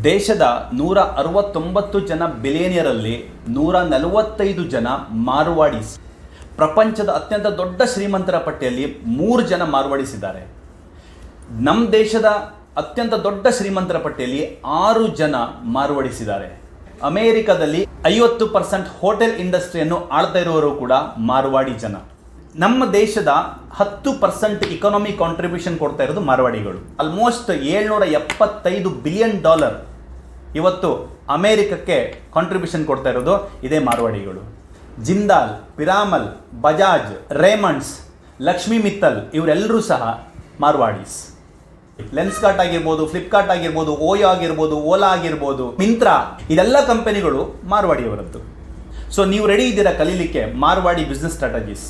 ದೇಶದ 169 ಜನ ಬಿಲಿಯನಿಯರಲ್ಲಿ 145 ಜನ ಮಾರ್ವಾಡೀಸ್. ಪ್ರಪಂಚದ ಅತ್ಯಂತ ದೊಡ್ಡ ಶ್ರೀಮಂತರ ಪಟ್ಟಿಯಲ್ಲಿ 3 ಜನ ಮಾರ್ವಾಡೀಸ್ ಇದ್ದಾರೆ. ನಮ್ಮ ದೇಶದ ಅತ್ಯಂತ ದೊಡ್ಡ ಶ್ರೀಮಂತರ ಪಟ್ಟಿಯಲ್ಲಿ 6 ಜನ ಮಾರ್ವಾಡೀಸ್ ಇದ್ದಾರೆ. ಅಮೇರಿಕಾದಲ್ಲಿ 50% ಹೋಟೆಲ್ ಇಂಡಸ್ಟ್ರಿಯನ್ನು ಆಳ್ತಾ ಇರುವವರು ಕೂಡ ಮಾರ್ವಾಡಿ ಜನ. ನಮ್ಮ ದೇಶದ 10% ಇಕಾನಮಿ ಕಾಂಟ್ರಿಬ್ಯೂಷನ್ ಕೊಡ್ತಾ ಇರೋದು ಮಾರ್ವಾಡಿಗಳು. ಆಲ್ಮೋಸ್ಟ್ $775 ಬಿಲಿಯನ್ ಇವತ್ತು ಅಮೇರಿಕಕ್ಕೆ ಕಾಂಟ್ರಿಬ್ಯೂಷನ್ ಕೊಡ್ತಾ ಇರೋದು ಇದೇ ಮಾರ್ವಾಡಿಗಳು. ಜಿಂದಾಲ್, ಪಿರಾಮಲ್, ಬಜಾಜ್, ರೇಮಂಡ್ಸ್, ಲಕ್ಷ್ಮಿ ಮಿತ್ತಲ್ ಇವರೆಲ್ಲರೂ ಸಹ ಮಾರ್ವಾಡೀಸ್. ಲೆನ್ಸ್ಕಾರ್ಟ್ ಆಗಿರ್ಬೋದು, ಫ್ಲಿಪ್ಕಾರ್ಟ್ ಆಗಿರ್ಬೋದು, ಓಯೋ ಆಗಿರ್ಬೋದು, ಓಲಾ ಆಗಿರ್ಬೋದು, ಮಿಂತ್ರಾ, ಇದೆಲ್ಲ ಕಂಪನಿಗಳು ಮಾರ್ವಾಡಿಯವರದ್ದು. ಸೊ ನೀವು ರೆಡಿ ಇದ್ದೀರಾ ಕಲೀಲಿಕ್ಕೆ ಮಾರ್ವಾಡಿ ಬಿಸ್ನೆಸ್ ಸ್ಟ್ರಾಟಜೀಸ್?